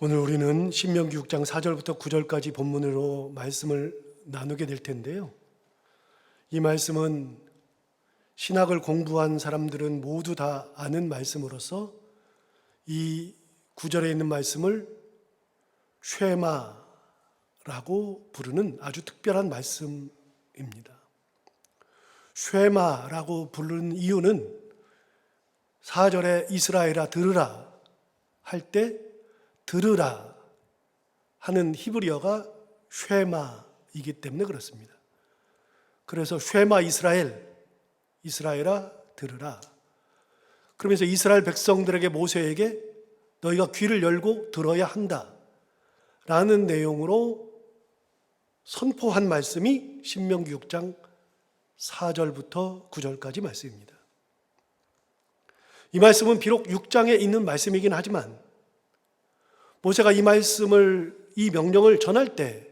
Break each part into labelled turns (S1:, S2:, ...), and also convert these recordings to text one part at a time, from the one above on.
S1: 오늘 우리는 신명기 6장 4절부터 9절까지 본문으로 말씀을 나누게 될 텐데요. 이 말씀은 신학을 공부한 사람들은 모두 다 아는 말씀으로서 이 9절에 있는 말씀을 쉐마라고 부르는 아주 특별한 말씀입니다. 쉐마라고 부르는 이유는 4절에 이스라엘아 들으라 할 때 들으라 하는 히브리어가 쉐마이기 때문에 그렇습니다. 그래서 쉐마 이스라엘아 들으라. 그러면서 이스라엘 백성들에게 모세에게 너희가 귀를 열고 들어야 한다 라는 내용으로 선포한 말씀이 신명기 6장 4절부터 9절까지 말씀입니다. 이 말씀은 비록 6장에 있는 말씀이긴 하지만 모세가 이 명령을 전할 때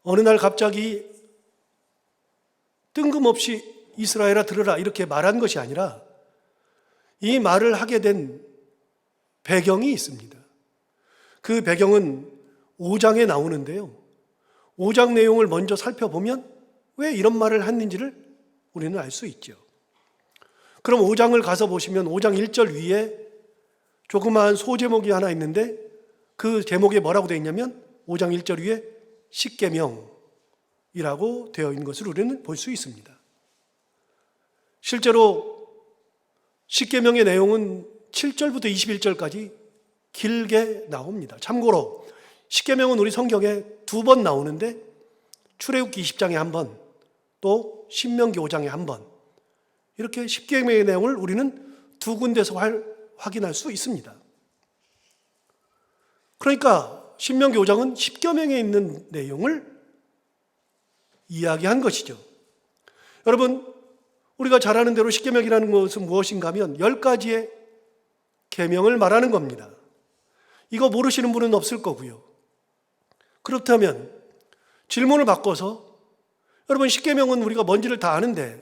S1: 어느 날 갑자기 뜬금없이 이스라엘아 들으라 이렇게 말한 것이 아니라 이 말을 하게 된 배경이 있습니다. 그 배경은 5장에 나오는데요. 5장 내용을 먼저 살펴보면 왜 이런 말을 했는지를 우리는 알 수 있죠. 그럼 5장을 가서 보시면 5장 1절 위에 조그마한 소제목이 하나 있는데 그 제목에 뭐라고 되어 있냐면 5장 1절 위에 십계명이라고 되어 있는 것을 우리는 볼 수 있습니다. 실제로 십계명의 내용은 7절부터 21절까지 길게 나옵니다. 참고로 십계명은 우리 성경에 2번 나오는데 출애굽기 20장에 한 번, 또 신명기 5장에 한 번, 이렇게 십계명의 내용을 우리는 2군데서 확인할 수 있습니다. 그러니까 신명기 5장은 십계명에 있는 내용을 이야기한 것이죠. 여러분, 우리가 잘 아는 대로 십계명이라는 것은 무엇인가 하면 10가지의 계명을 말하는 겁니다. 이거 모르시는 분은 없을 거고요. 그렇다면 질문을 바꿔서 여러분, 십계명은 우리가 뭔지를 다 아는데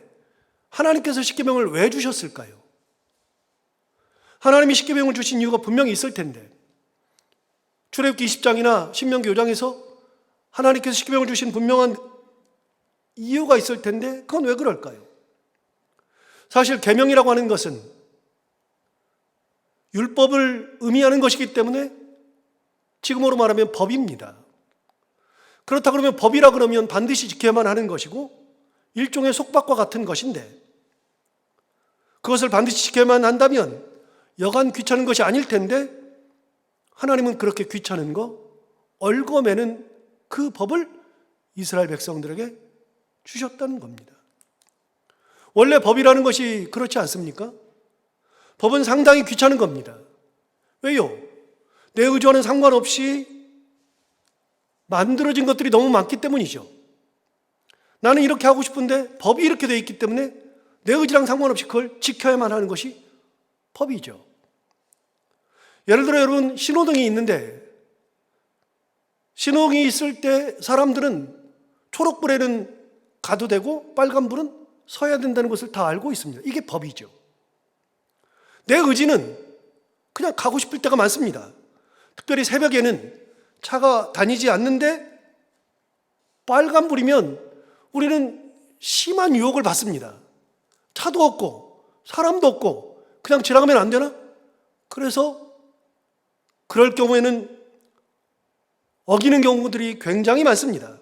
S1: 하나님께서 십계명을 왜 주셨을까요? 하나님이 십계명을 주신 이유가 분명히 있을 텐데 출애굽기 20장이나 신명기 5장에서 하나님께서 십계명을 주신 분명한 이유가 있을 텐데 그건 왜 그럴까요? 사실 계명이라고 하는 것은 율법을 의미하는 것이기 때문에 지금으로 말하면 법입니다. 그렇다 그러면 법이라 그러면 반드시 지켜야만 하는 것이고 일종의 속박과 같은 것인데 그것을 반드시 지켜야만 한다면 여간 귀찮은 것이 아닐 텐데 하나님은 그렇게 귀찮은 거 얽어매는 그 법을 이스라엘 백성들에게 주셨다는 겁니다. 원래 법이라는 것이 그렇지 않습니까? 법은 상당히 귀찮은 겁니다. 왜요? 내 의지와는 상관없이 만들어진 것들이 너무 많기 때문이죠. 나는 이렇게 하고 싶은데 법이 이렇게 되어 있기 때문에 내 의지랑 상관없이 그걸 지켜야만 하는 것이 법이죠. 예를 들어 여러분, 신호등이 있는데 신호등이 있을 때 사람들은 초록불에는 가도 되고 빨간불은 서야 된다는 것을 다 알고 있습니다. 이게 법이죠. 내 의지는 그냥 가고 싶을 때가 많습니다. 특별히 새벽에는 차가 다니지 않는데 빨간불이면 우리는 심한 유혹을 받습니다. 차도 없고 사람도 없고 그냥 지나가면 안 되나? 그래서 그럴 경우에는 어기는 경우들이 굉장히 많습니다.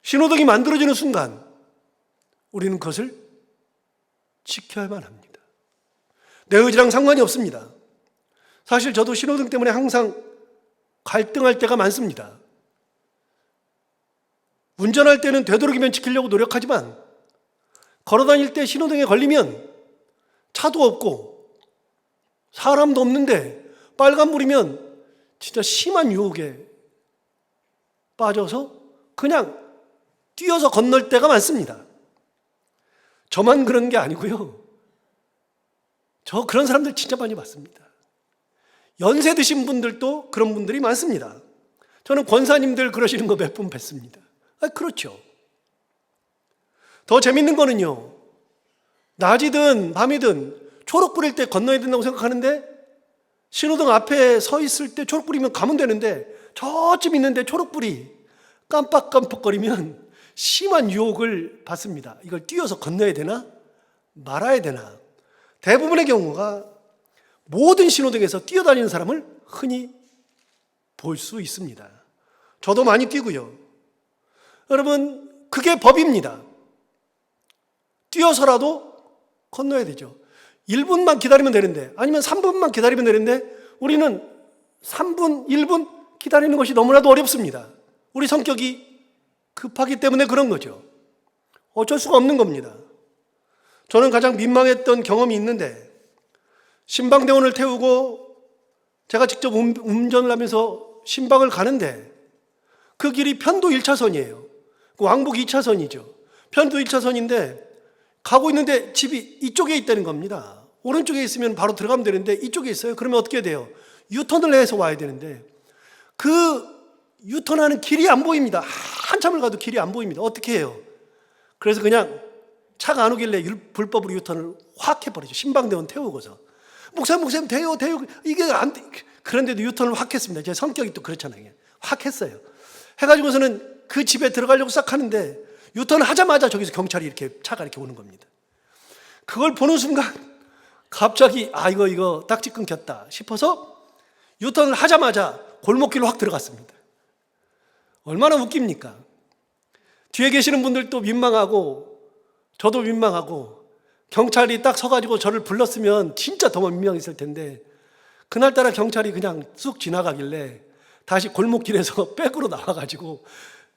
S1: 신호등이 만들어지는 순간 우리는 그것을 지켜야만 합니다. 내 의지랑 상관이 없습니다. 사실 저도 신호등 때문에 항상 갈등할 때가 많습니다. 운전할 때는 되도록이면 지키려고 노력하지만 걸어다닐 때 신호등에 걸리면 차도 없고 사람도 없는데 빨간불이면 진짜 심한 유혹에 빠져서 그냥 뛰어서 건널 때가 많습니다. 저만 그런 게 아니고요. 저 그런 사람들 진짜 많이 봤습니다. 연세 드신 분들도 그런 분들이 많습니다. 저는 권사님들 그러시는 거 몇 분 뵀습니다. 그렇죠. 더 재밌는 거는요, 낮이든 밤이든 초록불일 때 건너야 된다고 생각하는데 신호등 앞에 서 있을 때 초록불이면 가면 되는데 저쯤 있는데 초록불이 깜빡깜빡거리면 심한 유혹을 받습니다. 이걸 뛰어서 건너야 되나 말아야 되나. 대부분의 경우가 모든 신호등에서 뛰어다니는 사람을 흔히 볼 수 있습니다. 저도 많이 뛰고요. 여러분, 그게 법입니다. 뛰어서라도 건너야 되죠. 1분만 기다리면 되는데, 아니면 3분만 기다리면 되는데 우리는 3분, 1분 기다리는 것이 너무나도 어렵습니다. 우리 성격이 급하기 때문에 그런 거죠. 어쩔 수가 없는 겁니다. 저는 가장 민망했던 경험이 있는데, 신방대원을 태우고 제가 직접 운전을 하면서 신방을 가는데 그 길이 편도 1차선이에요. 왕복 2차선이죠. 편도 1차선인데 가고 있는데 집이 이쪽에 있다는 겁니다. 오른쪽에 있으면 바로 들어가면 되는데 이쪽에 있어요. 그러면 어떻게 돼요? 유턴을 해서 와야 되는데 그 유턴하는 길이 안 보입니다. 한참을 가도 길이 안 보입니다. 어떻게 해요? 그래서 그냥 차가 안 오길래 불법으로 유턴을 확 해버리죠. 신방대원 태우고서. 목사님 돼요. 이게 안 돼. 그런데도 유턴을 확 했습니다. 제 성격이 또 그렇잖아요. 확 했어요. 해가지고서는 그 집에 들어가려고 싹 하는데 유턴을 하자마자 저기서 경찰이 이렇게 차가 이렇게 오는 겁니다. 그걸 보는 순간 갑자기 이거 딱지 끊겼다 싶어서 유턴을 하자마자 골목길로 확 들어갔습니다. 얼마나 웃깁니까? 뒤에 계시는 분들도 민망하고 저도 민망하고 경찰이 딱 서가지고 저를 불렀으면 진짜 더 민망했을 텐데 그날따라 경찰이 그냥 쑥 지나가길래 다시 골목길에서 백으로 나와가지고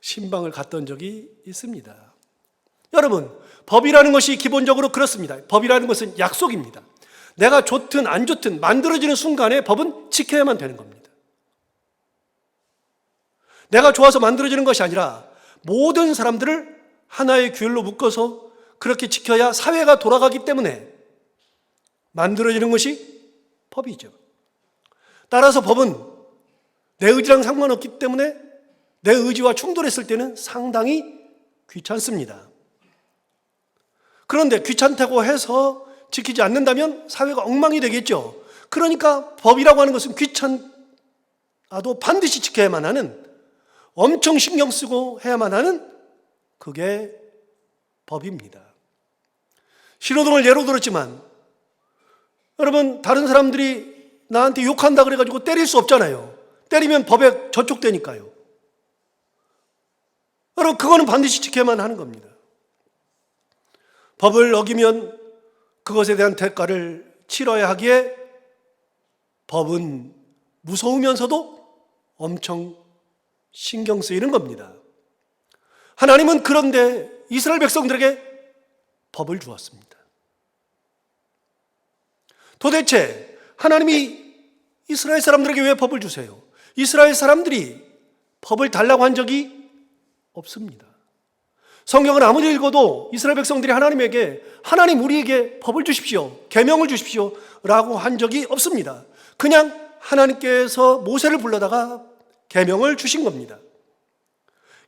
S1: 신방을 갔던 적이 있습니다. 여러분, 법이라는 것이 기본적으로 그렇습니다. 법이라는 것은 약속입니다. 내가 좋든 안 좋든 만들어지는 순간에 법은 지켜야만 되는 겁니다. 내가 좋아서 만들어지는 것이 아니라 모든 사람들을 하나의 규율로 묶어서 그렇게 지켜야 사회가 돌아가기 때문에 만들어지는 것이 법이죠. 따라서 법은 내 의지랑 상관없기 때문에 내 의지와 충돌했을 때는 상당히 귀찮습니다. 그런데 귀찮다고 해서 지키지 않는다면 사회가 엉망이 되겠죠. 그러니까 법이라고 하는 것은 귀찮아도 반드시 지켜야만 하는, 엄청 신경 쓰고 해야만 하는 그게 법입니다. 신호등을 예로 들었지만 여러분, 다른 사람들이 나한테 욕한다 그래가지고 때릴 수 없잖아요. 때리면 법에 저촉되니까요. 여러분, 그거는 반드시 지켜야만 하는 겁니다. 법을 어기면 그것에 대한 대가를 치러야 하기에 법은 무서우면서도 엄청 신경 쓰이는 겁니다. 하나님은 그런데 이스라엘 백성들에게 법을 주었습니다. 도대체 하나님이 이스라엘 사람들에게 왜 법을 주세요? 이스라엘 사람들이 법을 달라고 한 적이 없습니다. 성경을 아무리 읽어도 이스라엘 백성들이 하나님에게 하나님 우리에게 법을 주십시오, 계명을 주십시오 라고 한 적이 없습니다. 그냥 하나님께서 모세를 불러다가 계명을 주신 겁니다.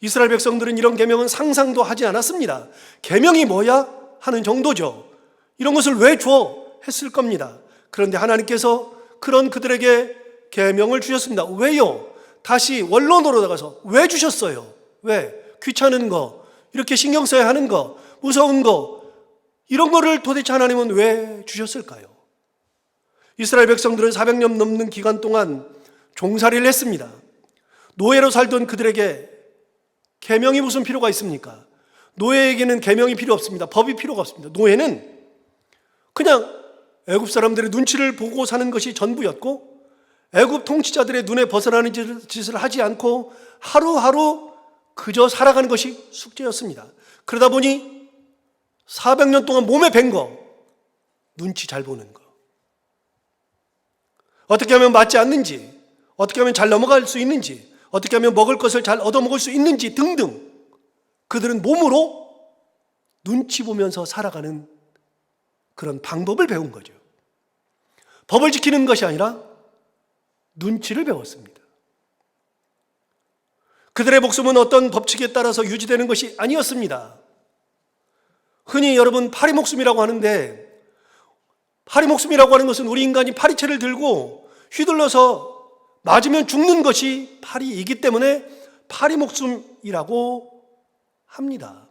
S1: 이스라엘 백성들은 이런 계명은 상상도 하지 않았습니다. 계명이 뭐야? 하는 정도죠. 이런 것을 왜 줘? 했을 겁니다. 그런데 하나님께서 그런 그들에게 계명을 주셨습니다. 왜요? 다시 원론으로 나가서 왜 주셨어요? 왜? 귀찮은 거, 이렇게 신경 써야 하는 거, 무서운 거, 이런 거를 도대체 하나님은 왜 주셨을까요? 이스라엘 백성들은 400년 넘는 기간 동안 종살이를 했습니다. 노예로 살던 그들에게 계명이 무슨 필요가 있습니까? 노예에게는 계명이 필요 없습니다. 법이 필요가 없습니다. 노예는 그냥 애굽 사람들의 눈치를 보고 사는 것이 전부였고, 애굽 통치자들의 눈에 벗어나는 짓을 하지 않고 하루하루 그저 살아가는 것이 숙제였습니다. 그러다 보니 400년 동안 몸에 밴 거, 눈치 잘 보는 거, 어떻게 하면 맞지 않는지, 어떻게 하면 잘 넘어갈 수 있는지, 어떻게 하면 먹을 것을 잘 얻어먹을 수 있는지 등등, 그들은 몸으로 눈치 보면서 살아가는 그런 방법을 배운 거죠. 법을 지키는 것이 아니라 눈치를 배웠습니다. 그들의 목숨은 어떤 법칙에 따라서 유지되는 것이 아니었습니다. 흔히 여러분 파리 목숨이라고 하는데, 파리 목숨이라고 하는 것은 우리 인간이 파리채를 들고 휘둘러서 맞으면 죽는 것이 파리이기 때문에 파리 목숨이라고 합니다.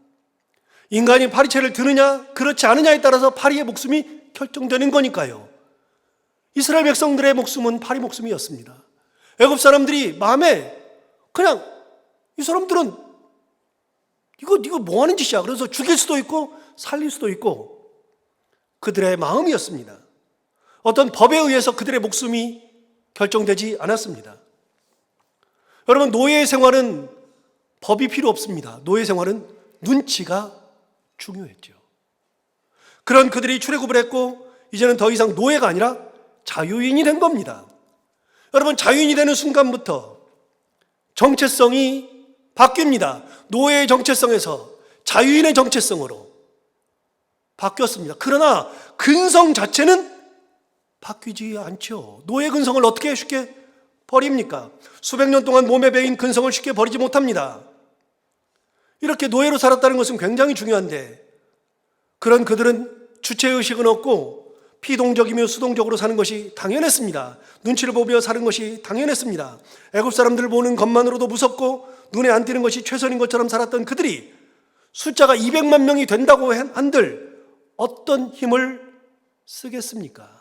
S1: 인간이 파리채를 드느냐 그렇지 않느냐에 따라서 파리의 목숨이 결정되는 거니까요. 이스라엘 백성들의 목숨은 파리 목숨이었습니다. 애굽 사람들이 마음에 그냥 이 사람들은 이거 뭐 하는 짓이야. 그래서 죽일 수도 있고 살릴 수도 있고 그들의 마음이었습니다. 어떤 법에 의해서 그들의 목숨이 결정되지 않았습니다. 여러분, 노예 생활은 법이 필요 없습니다. 노예 생활은 눈치가 중요했죠. 그런 그들이 출애굽을 했고 이제는 더 이상 노예가 아니라 자유인이 된 겁니다. 여러분, 자유인이 되는 순간부터 정체성이 바뀝니다. 노예의 정체성에서 자유인의 정체성으로 바뀌었습니다. 그러나 근성 자체는 바뀌지 않죠. 노예 근성을 어떻게 쉽게 버립니까? 수백 년 동안 몸에 배인 근성을 쉽게 버리지 못합니다. 이렇게 노예로 살았다는 것은 굉장히 중요한데 그런 그들은 주체의식은 없고 피동적이며 수동적으로 사는 것이 당연했습니다. 눈치를 보며 사는 것이 당연했습니다. 애굽 사람들을 보는 것만으로도 무섭고 눈에 안 띄는 것이 최선인 것처럼 살았던 그들이 숫자가 200만 명이 된다고 한들 어떤 힘을 쓰겠습니까?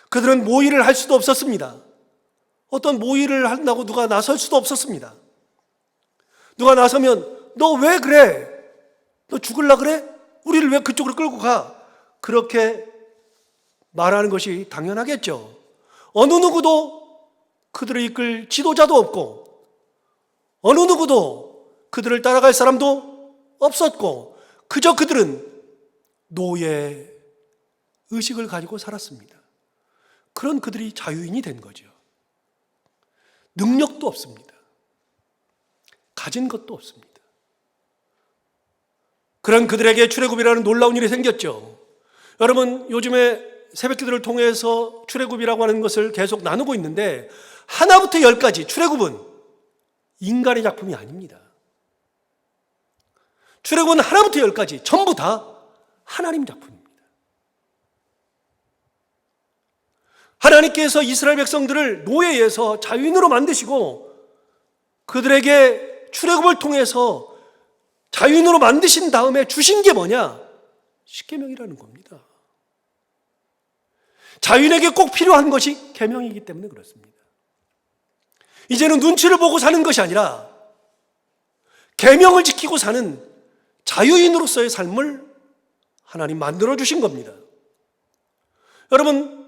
S1: 그들은 모의를 할 수도 없었습니다. 어떤 모의를 한다고 누가 나설 수도 없었습니다. 누가 나서면 너 왜 그래? 너 죽을라 그래? 우리를 왜 그쪽으로 끌고 가? 그렇게 말하는 것이 당연하겠죠. 어느 누구도 그들을 이끌 지도자도 없고 어느 누구도 그들을 따라갈 사람도 없었고 그저 그들은 노예 의식을 가지고 살았습니다. 그런 그들이 자유인이 된 거죠. 능력도 없습니다. 가진 것도 없습니다. 그런 그들에게 출애굽이라는 놀라운 일이 생겼죠. 여러분, 요즘에 새벽기도를 통해서 출애굽이라고 하는 것을 계속 나누고 있는데 하나부터 10까지 출애굽은 인간의 작품이 아닙니다. 출애굽은 하나부터 10까지 전부 다 하나님 작품입니다. 하나님께서 이스라엘 백성들을 노예에서 자유인으로 만드시고 그들에게 출애굽을 통해서 자유인으로 만드신 다음에 주신 게 뭐냐? 십계명이라는 겁니다. 자유인에게 꼭 필요한 것이 계명이기 때문에 그렇습니다. 이제는 눈치를 보고 사는 것이 아니라 계명을 지키고 사는 자유인으로서의 삶을 하나님 만들어 주신 겁니다. 여러분,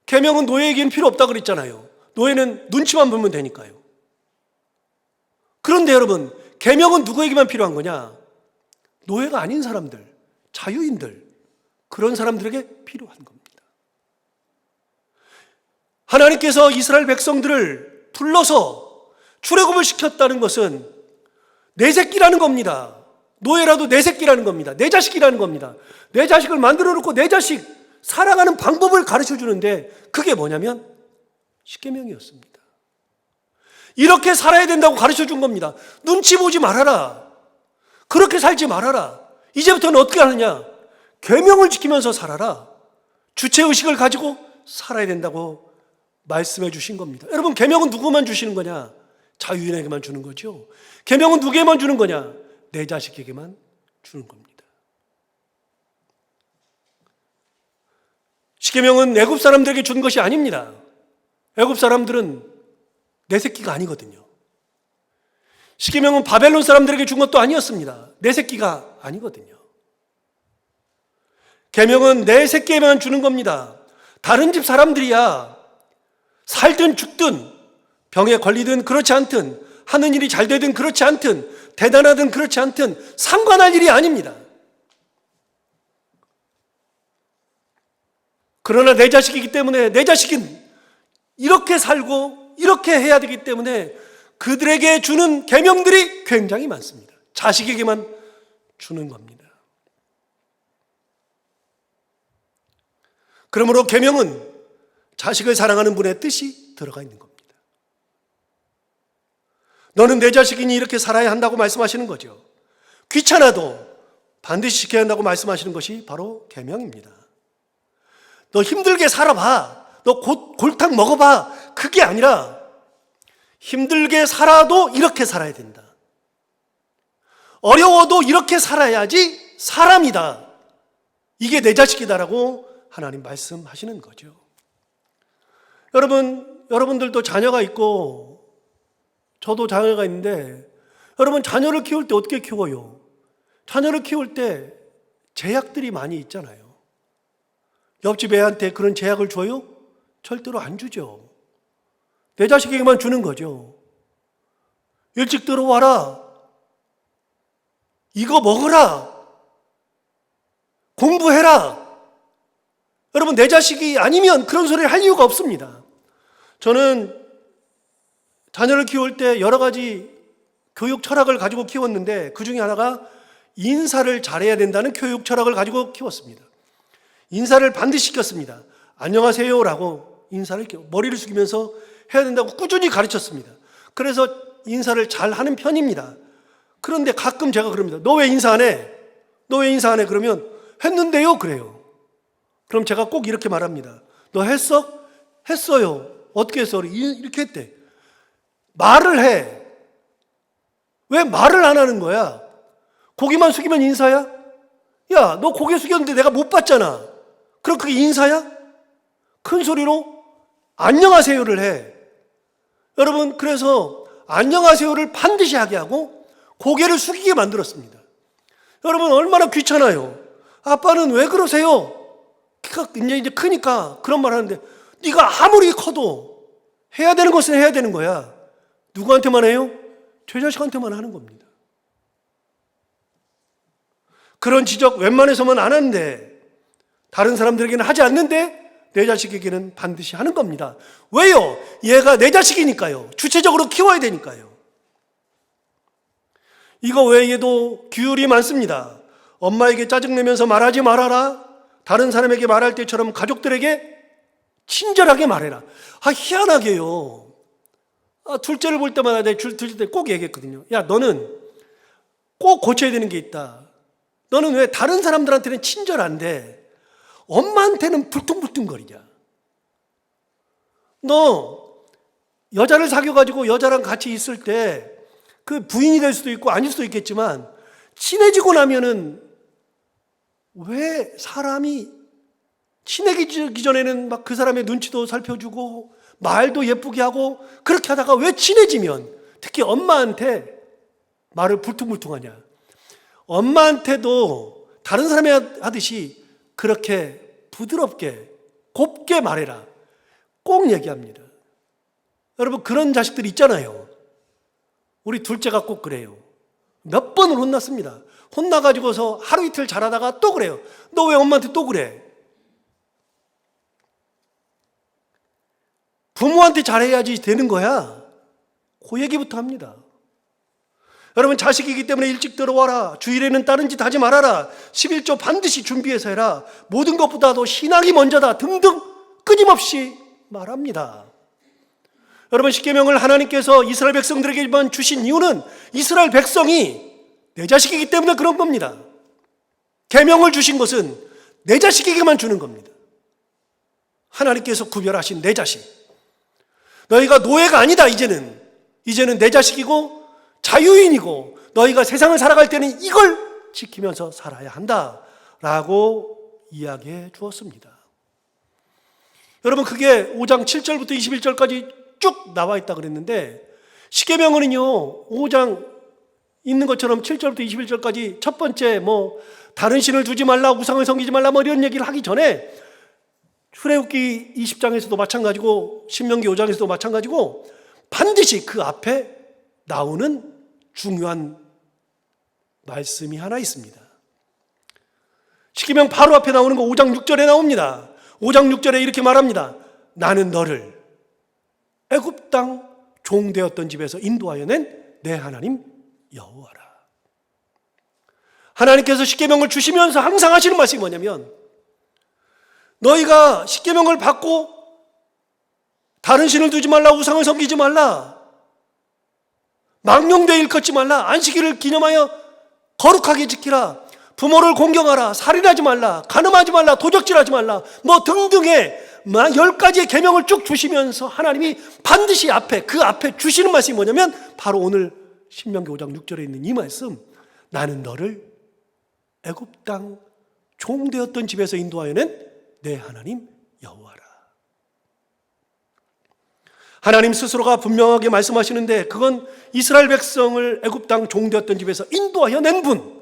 S1: 계명은 노예에게는 필요 없다고 그랬잖아요. 노예는 눈치만 보면 되니까요. 그런데 여러분, 계명은 누구에게만 필요한 거냐? 노예가 아닌 사람들, 자유인들, 그런 사람들에게 필요한 겁니다. 하나님께서 이스라엘 백성들을 불러서 출애굽을 시켰다는 것은 내 새끼라는 겁니다. 노예라도 내 새끼라는 겁니다. 내 자식이라는 겁니다. 내 자식을 만들어 놓고 내 자식 살아가는 방법을 가르쳐 주는데 그게 뭐냐면 십계명이었습니다. 이렇게 살아야 된다고 가르쳐 준 겁니다. 눈치 보지 말아라. 그렇게 살지 말아라. 이제부터는 어떻게 하느냐? 계명을 지키면서 살아라. 주체의식을 가지고 살아야 된다고 말씀해 주신 겁니다. 여러분, 계명은 누구만 주시는 거냐? 자유인에게만 주는 거죠. 계명은 누구에게만 주는 거냐? 내 자식에게만 주는 겁니다. 십계명은 애굽 사람들에게 준 것이 아닙니다. 애굽 사람들은 내 새끼가 아니거든요. 십계명은 바벨론 사람들에게 준 것도 아니었습니다. 내 새끼가 아니거든요. 계명은 내 새끼에만 주는 겁니다. 다른 집 사람들이야 살든 죽든 병에 걸리든 그렇지 않든 하는 일이 잘 되든 그렇지 않든 대단하든 그렇지 않든 상관할 일이 아닙니다. 그러나 내 자식이기 때문에 내 자식은 이렇게 살고 이렇게 해야 되기 때문에 그들에게 주는 계명들이 굉장히 많습니다. 자식에게만 주는 겁니다. 그러므로 계명은 자식을 사랑하는 분의 뜻이 들어가 있는 겁니다. 너는 내 자식이니 이렇게 살아야 한다고 말씀하시는 거죠. 귀찮아도 반드시 지켜야 한다고 말씀하시는 것이 바로 계명입니다. 너 힘들게 살아봐. 너 골탕 먹어봐. 그게 아니라 힘들게 살아도 이렇게 살아야 된다. 어려워도 이렇게 살아야지 사람이다. 이게 내 자식이다라고 하나님 말씀하시는 거죠. 여러분들도 자녀가 있고 저도 자녀가 있는데 여러분 자녀를 키울 때 어떻게 키워요? 자녀를 키울 때 제약들이 많이 있잖아요. 옆집 애한테 그런 제약을 줘요? 절대로 안 주죠. 내 자식에게만 주는 거죠. 일찍 들어와라. 이거 먹어라. 공부해라. 여러분 내 자식이 아니면 그런 소리를 할 이유가 없습니다. 저는 자녀를 키울 때 여러 가지 교육 철학을 가지고 키웠는데 그 중에 하나가 인사를 잘해야 된다는 교육 철학을 가지고 키웠습니다. 인사를 반드시 시켰습니다. 안녕하세요라고 인사를 머리를 숙이면서 해야 된다고 꾸준히 가르쳤습니다. 그래서 인사를 잘 하는 편입니다. 그런데 가끔 제가 그럽니다. 너 왜 인사 안 해? 너 왜 인사 안 해? 그러면 했는데요? 그래요. 그럼 제가 꼭 이렇게 말합니다. 너 했어? 했어요. 어떻게 했어? 이렇게 했대. 말을 해. 왜 말을 안 하는 거야? 고개만 숙이면 인사야? 야, 너 고개 숙였는데 내가 못 봤잖아. 그럼 그게 인사야? 큰 소리로 안녕하세요를 해. 여러분, 그래서 안녕하세요를 반드시 하게 하고 고개를 숙이게 만들었습니다. 여러분, 얼마나 귀찮아요. 아빠는 왜 그러세요? 키가 이제 크니까 그런 말 하는데 네가 아무리 커도 해야 되는 것은 해야 되는 거야. 누구한테만 해요? 제 자식한테만 하는 겁니다. 그런 지적 웬만해서만 안 하는데 다른 사람들에게는 하지 않는데 내 자식에게는 반드시 하는 겁니다. 왜요? 얘가 내 자식이니까요. 주체적으로 키워야 되니까요. 이거 외에도 규율이 많습니다. 엄마에게 짜증내면서 말하지 말아라. 다른 사람에게 말할 때처럼 가족들에게 친절하게 말해라. 희한하게요. 둘째를 볼 때마다 내 둘째 때 꼭 얘기했거든요. 야, 너는 꼭 고쳐야 되는 게 있다. 너는 왜 다른 사람들한테는 친절한데 엄마한테는 불퉁불퉁거리냐? 너 여자를 사귀어가지고 여자랑 같이 있을 때 그 부인이 될 수도 있고 아닐 수도 있겠지만 친해지고 나면은 왜 사람이 친해지기 전에는 막 그 사람의 눈치도 살펴주고 말도 예쁘게 하고 그렇게 하다가 왜 친해지면 특히 엄마한테 말을 불퉁불퉁하냐? 엄마한테도 다른 사람이 하듯이 그렇게 부드럽게 곱게 말해라. 꼭 얘기합니다. 여러분 그런 자식들 있잖아요. 우리 둘째가 꼭 그래요. 몇 번을 혼났습니다. 혼나가지고서 하루 이틀 잘하다가 또 그래요. 너 왜 엄마한테 또 그래? 부모한테 잘해야지 되는 거야. 그 얘기부터 합니다. 여러분 자식이기 때문에 일찍 들어와라. 주일에는 다른 짓 하지 말아라. 11조 반드시 준비해서 해라. 모든 것보다도 신앙이 먼저다. 등등 끊임없이 말합니다. 여러분 십계명을 하나님께서 이스라엘 백성들에게만 주신 이유는 이스라엘 백성이 내 자식이기 때문에 그런 겁니다. 계명을 주신 것은 내 자식에게만 주는 겁니다. 하나님께서 구별하신 내 자식. 너희가 노예가 아니다. 이제는 내 자식이고 자유인이고 너희가 세상을 살아갈 때는 이걸 지키면서 살아야 한다라고 이야기해 주었습니다. 여러분 그게 5장 7절부터 21절까지 쭉 나와 있다 그랬는데 십계명은요 5장 있는 것처럼 7절부터 21절까지 첫 번째 다른 신을 두지 말라, 우상을 섬기지 말라 이런 얘기를 하기 전에 출애굽기 20장에서도 마찬가지고 신명기 5장에서도 마찬가지고 반드시 그 앞에 나오는 중요한 말씀이 하나 있습니다. 십계명 바로 앞에 나오는 거 5장 6절에 나옵니다. 5장 6절에 이렇게 말합니다. 나는 너를 애굽 땅 종되었던 집에서 인도하여 낸 내 하나님 여호와라. 하나님께서 십계명을 주시면서 항상 하시는 말씀이 뭐냐면 너희가 십계명을 받고 다른 신을 두지 말라, 우상을 섬기지 말라, 망령되이 일컫지 말라, 안식일을 기념하여 거룩하게 지키라, 부모를 공경하라, 살인하지 말라, 간음하지 말라, 도적질하지 말라 등등의 막 10가지의 계명을 쭉 주시면서 하나님이 반드시 그 앞에 주시는 말씀이 뭐냐면 바로 오늘 신명기 5장 6절에 있는 이 말씀, 나는 너를 애굽 땅 종되었던 집에서 인도하여 낸 내 하나님 여호와라. 하나님 스스로가 분명하게 말씀하시는데 그건 이스라엘 백성을 애굽 땅 종되었던 집에서 인도하여 낸 분.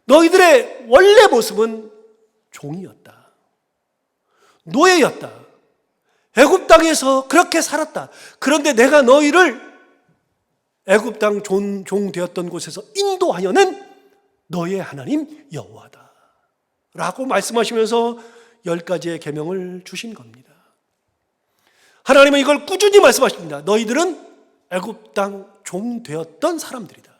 S1: 너희들의 원래 모습은 종이었다. 노예였다. 애굽 땅에서 그렇게 살았다. 그런데 내가 너희를 애굽 땅 종되었던 곳에서 인도하여 낸 너의 하나님 여호와다 라고 말씀하시면서 10가지의 계명을 주신 겁니다. 하나님은 이걸 꾸준히 말씀하십니다. 너희들은 애굽 땅 종되었던 사람들이다.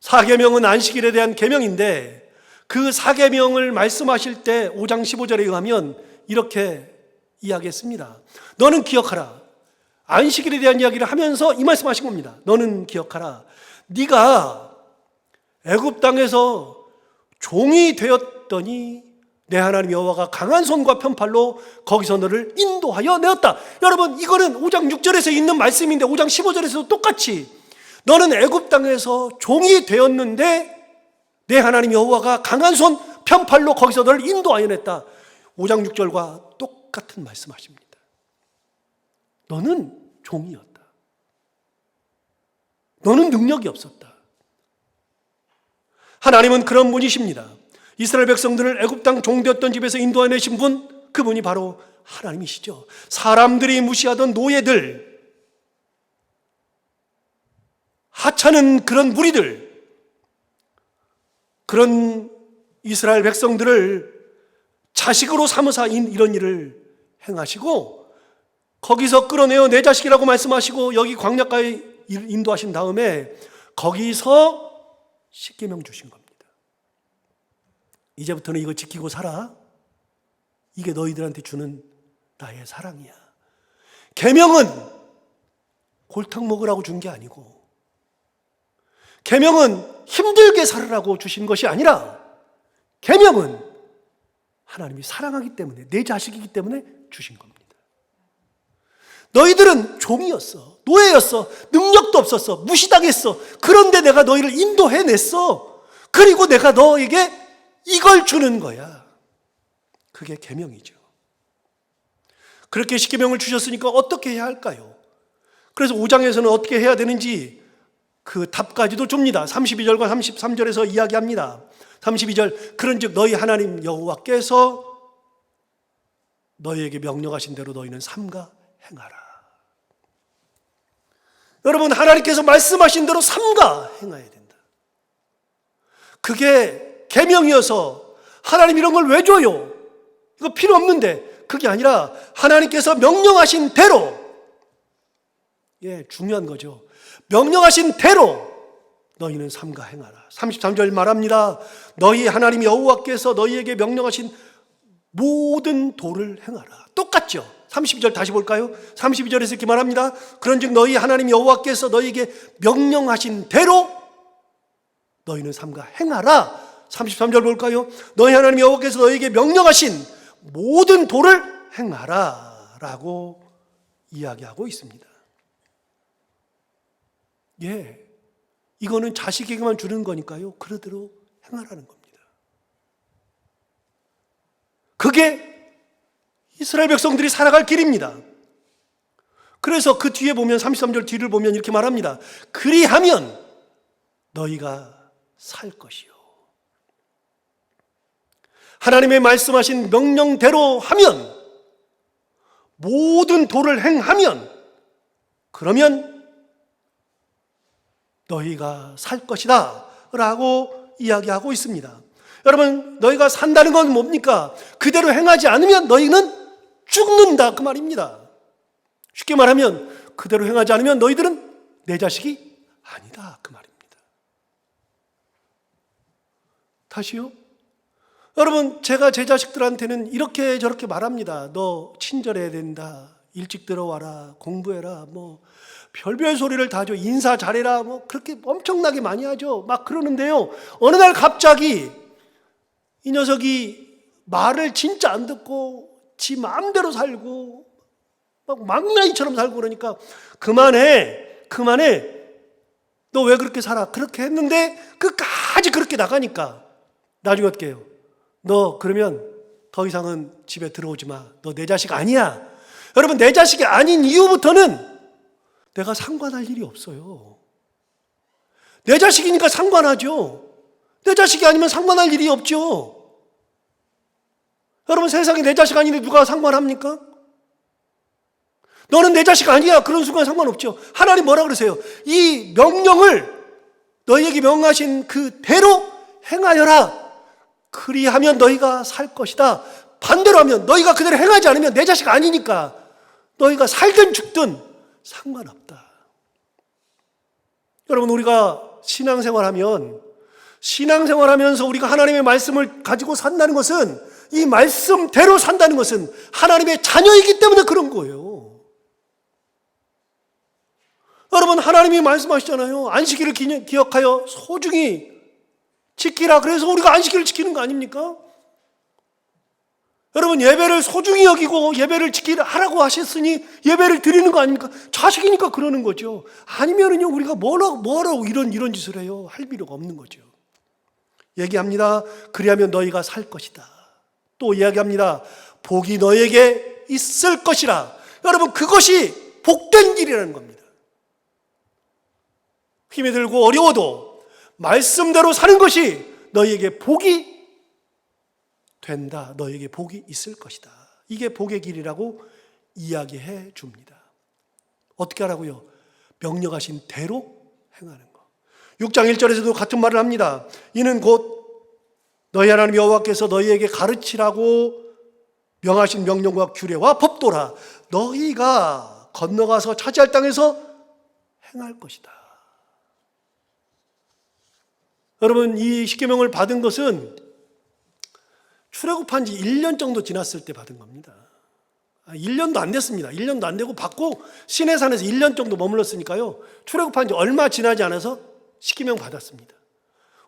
S1: 4계명은 안식일에 대한 계명인데 그 4계명을 말씀하실 때 5장 15절에 의하면 이렇게 이야기했습니다. 너는 기억하라. 안식일에 대한 이야기를 하면서 이 말씀하신 겁니다. 너는 기억하라. 네가 애굽 땅에서 종이 되었더니 내 하나님 여호와가 강한 손과 편팔로 거기서 너를 인도하여 내었다. 여러분, 이거는 5장 6절에서 있는 말씀인데 5장 15절에서도 똑같이 너는 애굽 땅에서 종이 되었는데 내 하나님 여호와가 강한 손 편팔로 거기서 너를 인도하여 냈다. 5장 6절과 똑같은 말씀하십니다. 너는 종이었다. 너는 능력이 없었다. 하나님은 그런 분이십니다. 이스라엘 백성들을 애굽 땅 종되었던 집에서 인도해 내신 분, 그분이 바로 하나님이시죠. 사람들이 무시하던 노예들, 하찮은 그런 무리들, 그런 이스라엘 백성들을 자식으로 삼으사 이런 일을 행하시고 거기서 끌어내어 내 자식이라고 말씀하시고 여기 광야가에 인도하신 다음에 거기서 10계명 주신 겁니다. 이제부터는 이거 지키고 살아. 이게 너희들한테 주는 나의 사랑이야. 계명은 골탕 먹으라고 준 게 아니고, 계명은 힘들게 살으라고 주신 것이 아니라, 계명은 하나님이 사랑하기 때문에, 내 자식이기 때문에 주신 겁니다. 너희들은 종이었어. 노예였어. 능력도 없었어. 무시당했어. 그런데 내가 너희를 인도해냈어. 그리고 내가 너에게 이걸 주는 거야. 그게 계명이죠. 그렇게 10계명을 주셨으니까 어떻게 해야 할까요? 그래서 5장에서는 어떻게 해야 되는지 그 답까지도 줍니다. 32절과 33절에서 이야기합니다. 32절, 그런즉 너희 하나님 여호와께서 너희에게 명령하신 대로 너희는 삼가 행하라. 여러분, 하나님께서 말씀하신 대로 삼가 행해야 된다. 그게 계명이어서 하나님 이런 걸 왜 줘요? 이거 필요 없는데, 그게 아니라 하나님께서 명령하신 대로, 중요한 거죠. 명령하신 대로 너희는 삼가 행하라. 33절 말합니다. 너희 하나님 여호와께서 너희에게 명령하신 모든 도를 행하라. 똑같죠? 32절 다시 볼까요? 32절에서 이렇게 말합니다. 그런즉 너희 하나님 여호와께서 너희에게 명령하신 대로 너희는 삼가 행하라. 33절 볼까요? 너희 하나님 여호와께서 너희에게 명령하신 모든 도를 행하라 라고 이야기하고 있습니다. 이거는 자식에게만 주는 거니까요, 그대로 행하라는 겁니다. 그게 이스라엘 백성들이 살아갈 길입니다. 그래서 그 뒤에 보면 33절 뒤를 보면 이렇게 말합니다. 그리하면 너희가 살 것이요. 하나님의 말씀하신 명령대로 하면, 모든 도를 행하면, 그러면 너희가 살 것이다 라고 이야기하고 있습니다. 여러분, 너희가 산다는 건 뭡니까? 그대로 행하지 않으면 너희는 죽는다, 그 말입니다. 쉽게 말하면 그대로 행하지 않으면 너희들은 내 자식이 아니다, 그 말입니다. 다시요. 여러분, 제가 제 자식들한테는 이렇게 저렇게 말합니다. 너 친절해야 된다, 일찍 들어와라, 공부해라, 별별 소리를 다 하죠. 인사 잘해라, 그렇게 엄청나게 많이 하죠. 막 그러는데요, 어느 날 갑자기 이 녀석이 말을 진짜 안 듣고 지 마음대로 살고 막 망나니처럼 살고 그러니까 그만해. 너 왜 그렇게 살아? 그렇게 했는데 끝까지 그렇게 나가니까 나중에 어떻게 해요? 너 그러면 더 이상은 집에 들어오지 마. 너 내 자식 아니야. 여러분, 내 자식이 아닌 이후부터는 내가 상관할 일이 없어요. 내 자식이니까 상관하죠. 내 자식이 아니면 상관할 일이 없죠. 여러분, 세상에 내 자식 아닌데 누가 상관합니까? 너는 내 자식 아니야. 그런 순간 상관없죠. 하나님 뭐라 그러세요? 이 명령을 너희에게 명하신 그대로 행하여라. 그리하면 너희가 살 것이다. 반대로 하면 너희가 그대로 행하지 않으면 내 자식 아니니까 너희가 살든 죽든 상관없다. 여러분, 우리가 신앙생활하면서 우리가 하나님의 말씀을 가지고 산다는 것은, 이 말씀대로 산다는 것은 하나님의 자녀이기 때문에 그런 거예요. 여러분, 하나님이 말씀하시잖아요. 안식일을 기억하여 소중히 지키라. 그래서 우리가 안식일을 지키는 거 아닙니까? 여러분, 예배를 소중히 여기고 예배를 하라고 하셨으니 예배를 드리는 거 아닙니까? 자식이니까 그러는 거죠. 아니면은요, 우리가 뭐라고 이런 짓을 해요? 할 필요가 없는 거죠. 얘기합니다. 그리하면 너희가 살 것이다. 또 이야기합니다. 복이 너희에게 있을 것이라. 여러분, 그것이 복된 길이라는 겁니다. 힘이 들고 어려워도 말씀대로 사는 것이 너희에게 복이 된다. 너희에게 복이 있을 것이다. 이게 복의 길이라고 이야기해 줍니다. 어떻게 하라고요? 명령하신 대로 행하는 것. 6장 1절에서도 같은 말을 합니다. 이는 곧 너희 하나님 여호와께서 너희에게 가르치라고 명하신 명령과 규례와 법도라. 너희가 건너가서 차지할 땅에서 행할 것이다. 여러분, 이 십계명을 받은 것은 출애굽한 지 1년 정도 지났을 때 받은 겁니다. 1년도 안 됐습니다. 1년도 안 되고 받고 시내산에서 1년 정도 머물렀으니까요. 출애굽한 지 얼마 지나지 않아서 십계명 받았습니다.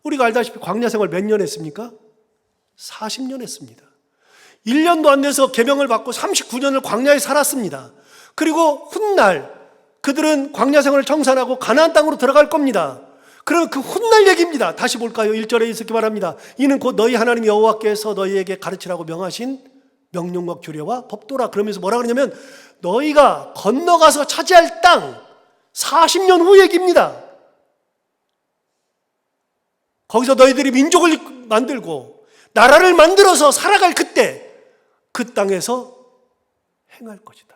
S1: 우리가 알다시피 광야 생활 몇 년 했습니까? 40년 했습니다. 1년도 안 돼서 계명을 받고 39년을 광야에 살았습니다. 그리고 훗날 그들은 광야 생활을 청산하고 가나안 땅으로 들어갈 겁니다. 그럼 그 훗날 얘기입니다. 다시 볼까요? 1절에 이렇게 말합니다. 이는 곧 너희 하나님 여호와께서 너희에게 가르치라고 명하신 명령과 규례와 법도라. 그러면서 뭐라 그러냐면 너희가 건너가서 차지할 땅 40년 후 얘기입니다. 거기서 너희들이 민족을 만들고 나라를 만들어서 살아갈 그때 그 땅에서 행할 것이다.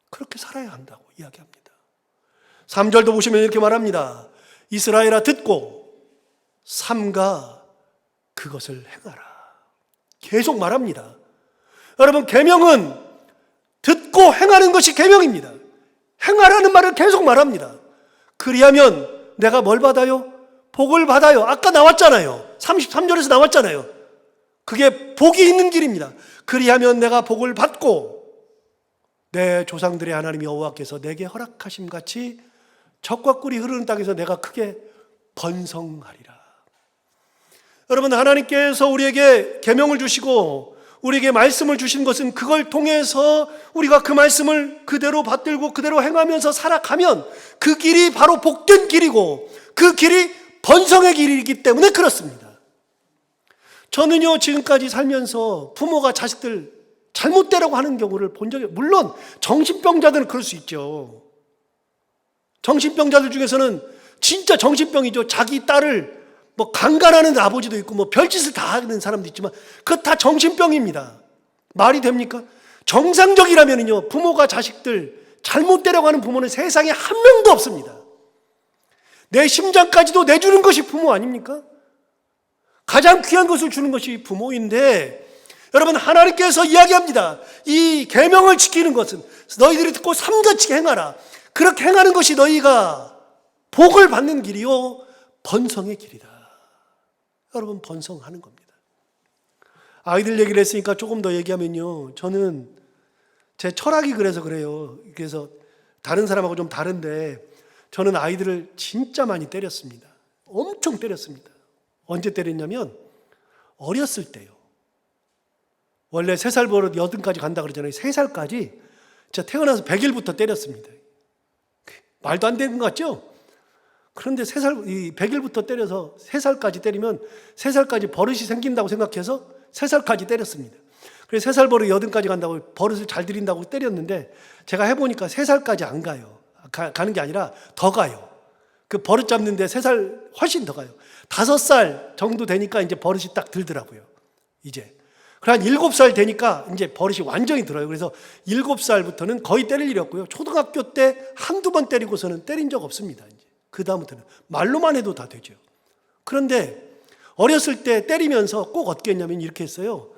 S1: 그렇게 살아야 한다고 이야기합니다. 3절도 보시면 이렇게 말합니다. 이스라엘아 듣고 삼가 그것을 행하라. 계속 말합니다. 여러분, 계명은 듣고 행하는 것이 계명입니다. 행하라는 말을 계속 말합니다. 그리하면 내가 뭘 받아요? 복을 받아요. 아까 나왔잖아요. 33절에서 나왔잖아요. 그게 복이 있는 길입니다. 그리하면 내가 복을 받고 내 조상들의 하나님 여호와께서 내게 허락하심 같이 젖과 꿀이 흐르는 땅에서 내가 크게 번성하리라. 여러분, 하나님께서 우리에게 계명을 주시고 우리에게 말씀을 주신 것은 그걸 통해서 우리가 그 말씀을 그대로 받들고 그대로 행하면서 살아가면 그 길이 바로 복된 길이고 그 길이 번성의 길이기 때문에 그렇습니다. 저는요, 지금까지 살면서 부모가 자식들 잘못되라고 하는 경우를 본 적이, 물론 정신병자들은 그럴 수 있죠. 정신병자들 중에서는 진짜 정신병이죠. 자기 딸을 강간하는 아버지도 있고 별짓을 다 하는 사람도 있지만 그거 다 정신병입니다. 말이 됩니까? 정상적이라면요, 부모가 자식들 잘못되라고 하는 부모는 세상에 한 명도 없습니다. 내 심장까지도 내주는 것이 부모 아닙니까? 가장 귀한 것을 주는 것이 부모인데, 여러분, 하나님께서 이야기합니다. 이 계명을 지키는 것은 너희들이 듣고 삼가치게 행하라. 그렇게 행하는 것이 너희가 복을 받는 길이요 번성의 길이다. 여러분, 번성하는 겁니다. 아이들 얘기를 했으니까 조금 더 얘기하면요, 저는 제 철학이 그래서 그래요. 그래서 다른 사람하고 좀 다른데 저는 아이들을 진짜 많이 때렸습니다. 엄청 때렸습니다. 언제 때렸냐면 어렸을 때요. 원래 3살 버릇 8까지 간다 그러잖아요. 3살까지 제가 태어나서 100일부터 때렸습니다. 말도 안 되는 것 같죠? 그런데 100일부터 때려서 3살까지 때리면 3살까지 버릇이 생긴다고 생각해서 3살까지 때렸습니다. 그래서 3살 버릇 8까지 간다고 버릇을 잘 들인다고 때렸는데 제가 해보니까 3살까지 안 가요. 가는 게 아니라 더 가요. 그 버릇 잡는데 3살 훨씬 더 가요. 5살 정도 되니까 이제 버릇이 딱 들더라고요. 이제. 그래 한 7살 되니까 이제 버릇이 완전히 들어요. 그래서 7살부터는 거의 때릴 일이 없고요. 초등학교 때 한두 번 때리고서는 때린 적 없습니다. 이제. 그 다음부터는 말로만 해도 다 되죠. 그런데 어렸을 때 때리면서 꼭 어떻게 했냐면 이렇게 했어요.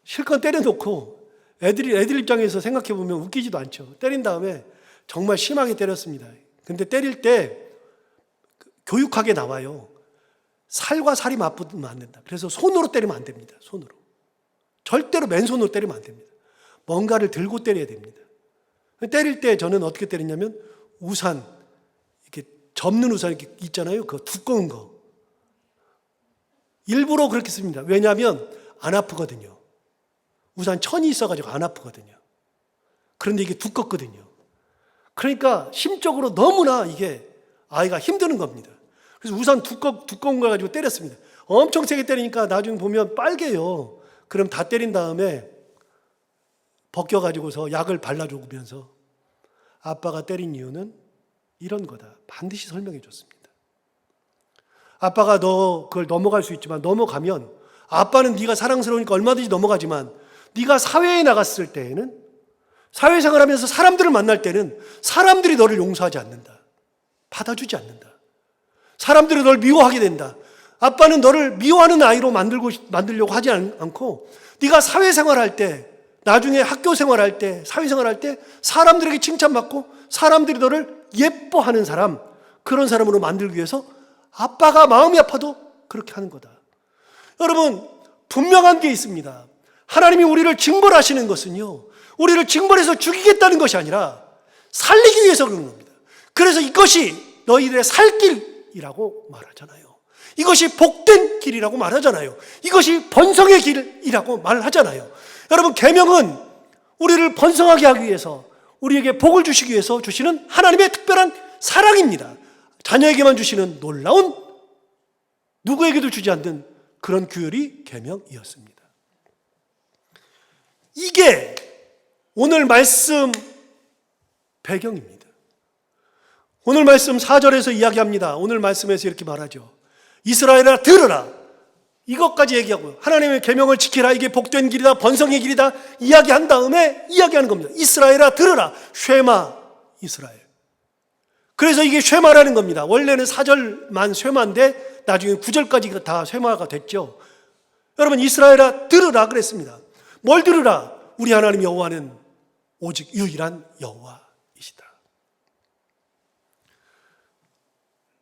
S1: 실컷 때려놓고 애들 입장에서 생각해보면 웃기지도 않죠. 때린 다음에 정말 심하게 때렸습니다. 근데 때릴 때 교육하게 나와요. 살과 살이 맞붙으면 안 된다. 그래서 손으로 때리면 안 됩니다. 손으로. 절대로 맨손으로 때리면 안 됩니다. 뭔가를 들고 때려야 됩니다. 때릴 때 저는 어떻게 때리냐면 우산, 이렇게 접는 우산 이렇게 있잖아요. 그 두꺼운 거. 일부러 그렇게 씁니다. 왜냐하면 안 아프거든요. 우산 천이 있어가지고 안 아프거든요. 그런데 이게 두껍거든요. 그러니까 심적으로 너무나 이게 아이가 힘드는 겁니다. 그래서 우산 두꺼운 걸 가지고 때렸습니다. 엄청 세게 때리니까 나중에 보면 빨개요. 그럼 다 때린 다음에 벗겨가지고서 약을 발라주면서 아빠가 때린 이유는 이런 거다. 반드시 설명해 줬습니다. 아빠가 너 그걸 넘어갈 수 있지만 넘어가면 아빠는 네가 사랑스러우니까 얼마든지 넘어가지만 네가 사회에 나갔을 때에는 사회생활하면서 사람들을 만날 때는 사람들이 너를 용서하지 않는다. 받아주지 않는다. 사람들이 너를 미워하게 된다. 아빠는 너를 미워하는 아이로 만들려고 하지 않고 네가 사회생활할 때, 나중에 학교생활할 때, 사회생활할 때 사람들에게 칭찬받고 사람들이 너를 예뻐하는 사람, 그런 사람으로 만들기 위해서 아빠가 마음이 아파도 그렇게 하는 거다. 여러분, 분명한 게 있습니다. 하나님이 우리를 징벌하시는 것은요, 우리를 징벌해서 죽이겠다는 것이 아니라 살리기 위해서 그러는 겁니다. 그래서 이것이 너희들의 살 길이라고 말하잖아요. 이것이 복된 길이라고 말하잖아요. 이것이 번성의 길이라고 말하잖아요. 여러분, 계명은 우리를 번성하게 하기 위해서, 우리에게 복을 주시기 위해서 주시는 하나님의 특별한 사랑입니다. 자녀에게만 주시는 놀라운, 누구에게도 주지 않는 그런 규율이 계명이었습니다. 이게 오늘 말씀 배경입니다. 오늘 말씀 4절에서 이야기합니다. 오늘 말씀에서 이렇게 말하죠. 이스라엘아 들으라. 이것까지 얘기하고요. 하나님의 계명을 지키라. 이게 복된 길이다, 번성의 길이다 이야기한 다음에 이야기하는 겁니다. 이스라엘아 들으라. 쉐마 이스라엘. 그래서 이게 쉐마라는 겁니다. 원래는 4절만 쉐마인데 나중에 9절까지 다 쉐마가 됐죠. 여러분, 이스라엘아 들으라 그랬습니다. 뭘 들으라? 우리 하나님 여호와는 오직 유일한 여호와이시다.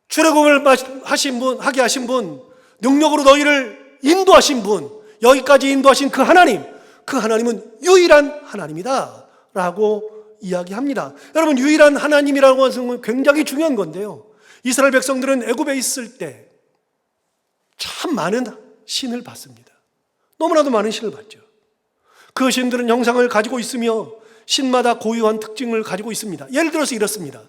S1: 출애굽을 하게 하신 분, 능력으로 너희를 인도하신 분, 여기까지 인도하신 그 하나님은 유일한 하나님이다 라고 이야기합니다. 여러분, 유일한 하나님이라고 하는 건 굉장히 중요한 건데요, 이스라엘 백성들은 애굽에 있을 때 참 많은 신을 봤습니다. 너무나도 많은 신을 봤죠. 그 신들은 형상을 가지고 있으며 신마다 고유한 특징을 가지고 있습니다. 예를 들어서 이렇습니다.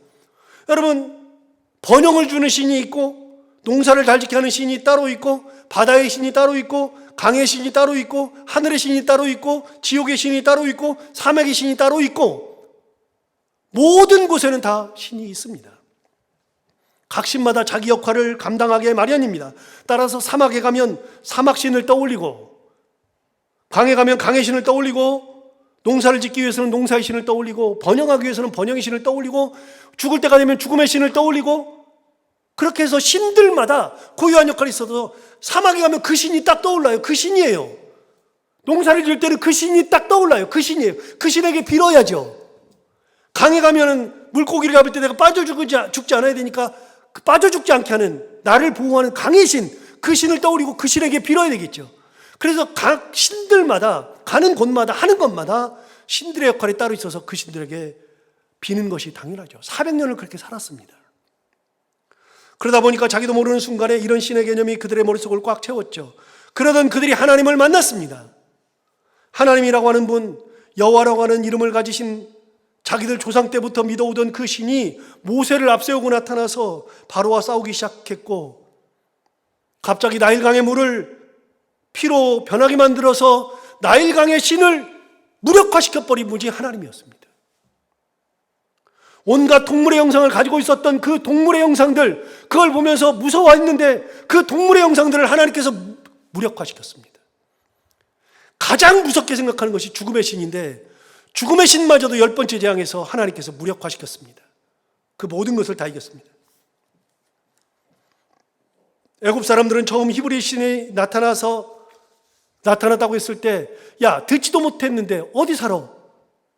S1: 여러분, 번영을 주는 신이 있고, 농사를 잘 지게 하는 신이 따로 있고, 바다의 신이 따로 있고, 강의 신이 따로 있고, 하늘의 신이 따로 있고, 지옥의 신이 따로 있고, 사막의 신이 따로 있고, 모든 곳에는 다 신이 있습니다. 각 신마다 자기 역할을 감당하게 마련입니다. 따라서 사막에 가면 사막신을 떠올리고, 강에 가면 강의 신을 떠올리고, 농사를 짓기 위해서는 농사의 신을 떠올리고, 번영하기 위해서는 번영의 신을 떠올리고, 죽을 때가 되면 죽음의 신을 떠올리고, 그렇게 해서 신들마다 고유한 역할이 있어도 사막에 가면 그 신이 딱 떠올라요. 그 신이에요. 농사를 지을 때는 그 신이 딱 떠올라요. 그 신이에요. 그 신에게 빌어야죠. 강에 가면은 물고기를 잡을 때 내가 빠져 죽지 않아야 되니까 그 빠져 죽지 않게 하는, 나를 보호하는 강의 신, 그 신을 떠올리고 그 신에게 빌어야 되겠죠. 그래서 각 신들마다 가는 곳마다 하는 것마다 신들의 역할이 따로 있어서 그 신들에게 비는 것이 당연하죠. 400년을 그렇게 살았습니다. 그러다 보니까 자기도 모르는 순간에 이런 신의 개념이 그들의 머릿속을 꽉 채웠죠. 그러던 그들이 하나님을 만났습니다. 하나님이라고 하는 분, 여호와라고 하는 이름을 가지신 자기들 조상 때부터 믿어오던 그 신이 모세를 앞세우고 나타나서 바로와 싸우기 시작했고, 갑자기 나일강의 물을 피로 변하게 만들어서 나일강의 신을 무력화시켜버린 분이 하나님이었습니다. 온갖 동물의 형상을 가지고 있었던 그 동물의 형상들, 그걸 보면서 무서워했는데 그 동물의 형상들을 하나님께서 무력화시켰습니다. 가장 무섭게 생각하는 것이 죽음의 신인데, 죽음의 신마저도 10번째 재앙에서 하나님께서 무력화시켰습니다. 그 모든 것을 다 이겼습니다. 애굽 사람들은 처음 히브리 신이 나타났다고 했을 때, 야, 듣지도 못했는데 어디 살아?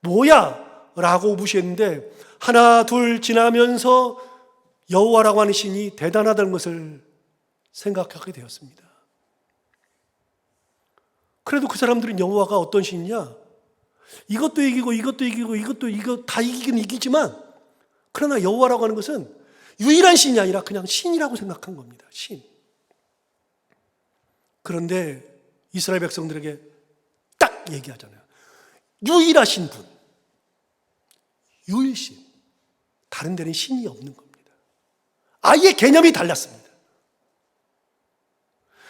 S1: 뭐야? 라고 무시했는데, 하나 둘 지나면서 여호와라고 하는 신이 대단하다는 것을 생각하게 되었습니다. 그래도 그 사람들은 여호와가 어떤 신이냐? 이것도 이기고 이거 다 이기긴 이기지만, 그러나 여호와라고 하는 것은 유일한 신이 아니라 그냥 신이라고 생각한 겁니다. 신. 그런데 이스라엘 백성들에게 딱 얘기하잖아요. 유일하신 분, 유일신. 다른 데는 신이 없는 겁니다. 아예 개념이 달랐습니다.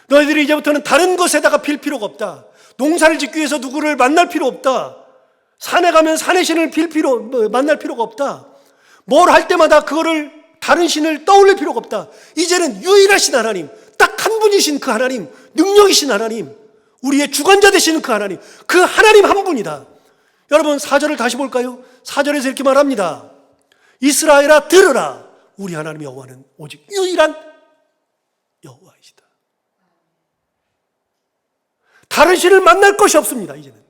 S1: 너희들이 이제부터는 다른 것에다가 빌 필요가 없다. 농사를 짓기 위해서 누구를 만날 필요 없다. 산에 가면 산의 신을 만날 필요가 없다. 뭘 할 때마다 그거를 다른 신을 떠올릴 필요가 없다. 이제는 유일하신 하나님, 딱 한 분이신 그 하나님, 능력이신 하나님, 우리의 주관자 되시는 그 하나님 한 분이다. 여러분 4절을 다시 볼까요? 4절에서 이렇게 말합니다. 이스라엘아 들으라. 우리 하나님 여호와는 오직 유일한 여호와이시다. 다른 신을 만날 것이 없습니다. 이제는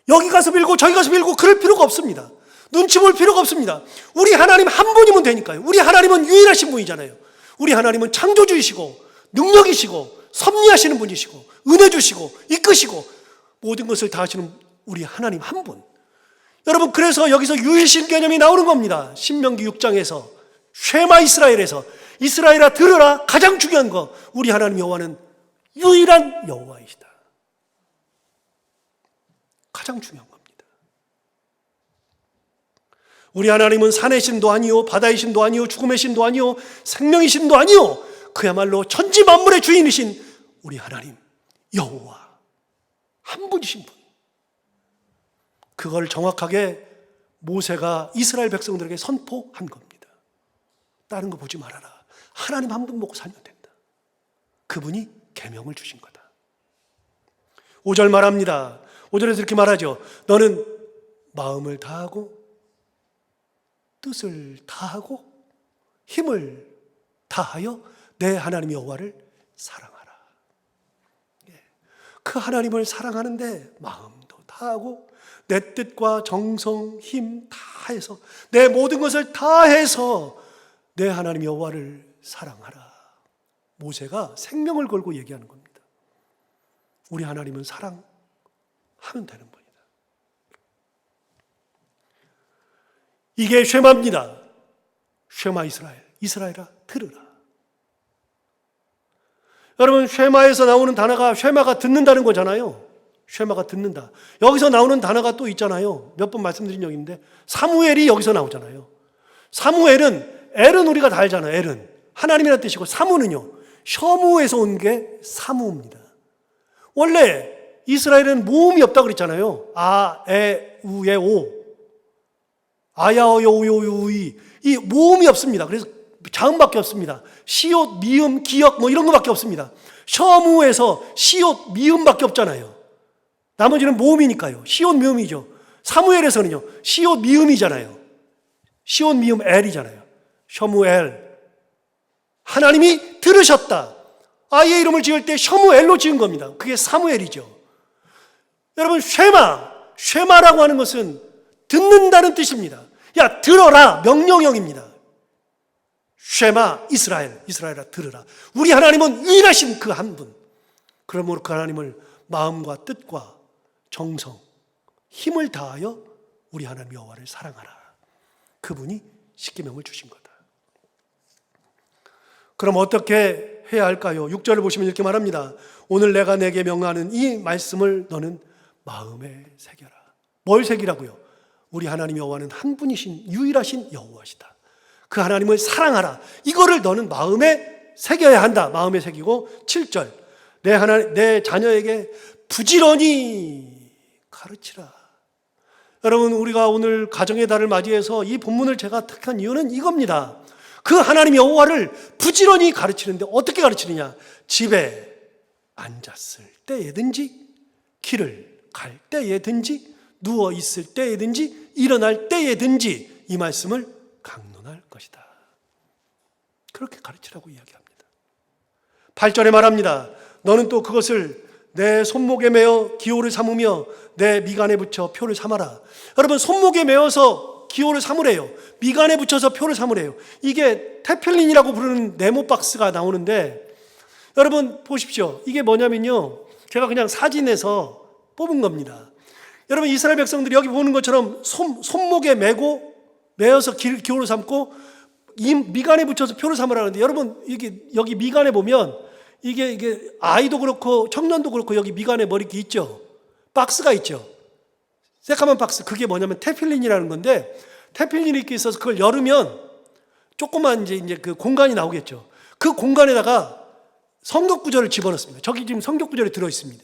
S1: 여기 가서 빌고 저기 가서 빌고 그럴 필요가 없습니다. 눈치 볼 필요가 없습니다. 우리 하나님 한 분이면 되니까요. 우리 하나님은 유일하신 분이잖아요. 우리 하나님은 창조주이시고 능력이시고 섭리하시는 분이시고 은혜 주시고 이끄시고 모든 것을 다 하시는 우리 하나님 한 분. 여러분, 그래서 여기서 유일신 개념이 나오는 겁니다. 신명기 6장에서 쉐마 이스라엘에서 이스라엘아 들으라. 가장 중요한 거, 우리 하나님 여호와는 유일한 여호와이시다. 가장 중요한 겁니다. 우리 하나님은 산의 신도 아니요, 바다의 신도 아니요, 죽음의 신도 아니요, 생명의 신도 아니요, 그야말로 천지 만물의 주인이신 우리 하나님 여호와 한 분이신 분. 그걸 정확하게 모세가 이스라엘 백성들에게 선포한 겁니다. 다른 거 보지 말아라. 하나님 한 분 보고 살면 된다. 그분이 계명을 주신 거다. 5절 말합니다. 5절에서 이렇게 말하죠. 너는 마음을 다하고 뜻을 다하고 힘을 다하여 내 하나님 여호와를 사랑하라. 그 하나님을 사랑하는데 마음도 다하고 내 뜻과 정성, 힘 다해서 내 모든 것을 다해서 내 하나님 여호와를 사랑하라. 모세가 생명을 걸고 얘기하는 겁니다. 우리 하나님은 사랑하면 되는 분이다. 이게 쉐마입니다. 쉐마 이스라엘. 이스라엘아 들으라. 여러분, 쉐마에서 나오는 단어가 쉐마가 듣는다는 거잖아요. 쉐마가 듣는다. 여기서 나오는 단어가 또 있잖아요. 몇 번 말씀드린 적인데 사무엘이 여기서 나오잖아요. 사무엘은, 엘은 우리가 다 알잖아요. 엘은 하나님이라는 뜻이고, 사무는요 셔무에서 온 게 사무입니다. 원래 이스라엘은 모음이 없다고 그랬잖아요. 아, 에, 우, 에, 오, 아야, 어여, 우요, 우이, 이 모음이 없습니다. 그래서 자음밖에 없습니다. 시옷, 미음, 기역 뭐 이런 거밖에 없습니다. 셔무에서 시옷, 미음밖에 없잖아요. 나머지는 모음이니까요. 시옷, 미음이죠. 사무엘에서는요 시옷, 미음이잖아요. 시옷, 미음, 엘이잖아요. 셔무엘. 하나님이 들으셨다. 아이의 이름을 지을 때 셔무엘로 지은 겁니다. 그게 사무엘이죠. 여러분, 쉐마라고 하는 것은 듣는다는 뜻입니다. 야, 들어라. 명령형입니다. 쉐마 이스라엘아 들으라. 우리 하나님은 유일하신 그 한 분. 그러므로 그 하나님을 마음과 뜻과 정성, 힘을 다하여 우리 하나님 여호와를 사랑하라. 그분이 십계명을 주신 거다. 그럼 어떻게 해야 할까요? 6절을 보시면 이렇게 말합니다. 오늘 내가 내게 명하는 이 말씀을 너는 마음에 새겨라. 뭘 새기라고요? 우리 하나님 여호와는 한 분이신 유일하신 여호와시다. 그 하나님을 사랑하라. 이거를 너는 마음에 새겨야 한다. 마음에 새기고 7절 내 자녀에게 부지런히 가르치라. 여러분, 우리가 오늘 가정의 달을 맞이해서 이 본문을 제가 택한 이유는 이겁니다. 그 하나님 여호와를 부지런히 가르치는데 어떻게 가르치느냐? 집에 앉았을 때에든지, 길을 갈 때에든지, 누워 있을 때에든지, 일어날 때에든지 이 말씀을 강론할 것이다. 그렇게 가르치라고 이야기합니다. 8절에 말합니다. 너는 또 그것을 내 손목에 매어 기호를 삼으며 내 미간에 붙여 표를 삼아라. 여러분, 손목에 매어서 기호를 삼으래요. 미간에 붙여서 표를 삼으래요. 이게 테필린이라고 부르는 네모 박스가 나오는데, 여러분 보십시오. 이게 뭐냐면요, 제가 그냥 사진에서 뽑은 겁니다. 여러분, 이스라엘 백성들이 여기 보는 것처럼 손목에 매어서 기호를 삼고 이 미간에 붙여서 표를 삼으라는데, 여러분 여기 미간에 보면 이게 아이도 그렇고 청년도 그렇고 여기 미간에 뭐 이렇게 있죠. 박스가 있죠. 새까만 박스. 그게 뭐냐면 테필린이라는 건데, 테필린이 이렇게 있어서 그걸 열으면 조그만 이제 그 공간이 나오겠죠. 그 공간에다가 성경 구절을 집어넣습니다. 저기 지금 성경 구절이 들어 있습니다.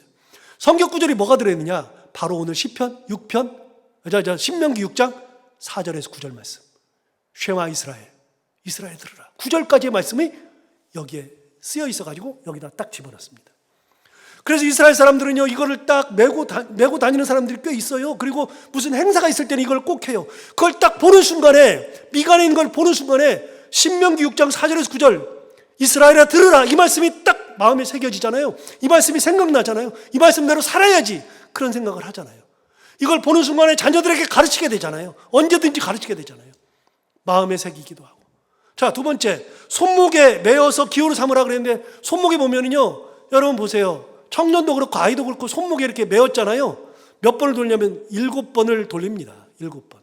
S1: 성경 구절이 뭐가 들어 있느냐? 바로 오늘 시편 6편, 신명기 6장 4절에서 9절 말씀. 쉐마 이스라엘 들으라. 9절까지의 말씀이 여기에 쓰여 있어가지고 여기다 딱 집어넣습니다. 그래서 이스라엘 사람들은요, 이거를 딱 메고 다니는 사람들이 꽤 있어요. 그리고 무슨 행사가 있을 때는 이걸 꼭 해요. 그걸 딱 보는 순간에, 미간에 있는 걸 보는 순간에 신명기 6장 4절에서 9절 이스라엘아 들으라, 이 말씀이 딱 마음에 새겨지잖아요. 이 말씀이 생각나잖아요. 이 말씀대로 살아야지, 그런 생각을 하잖아요. 이걸 보는 순간에 자녀들에게 가르치게 되잖아요. 언제든지 가르치게 되잖아요. 마음에 새기기도 하고. 자, 두 번째, 손목에 매어서 기호를 삼으라 그랬는데, 손목에 보면은요, 여러분 보세요. 청년도 그렇고 아이도 그렇고 손목에 이렇게 매었잖아요. 몇 번을 돌냐면 7번을 돌립니다. 7번.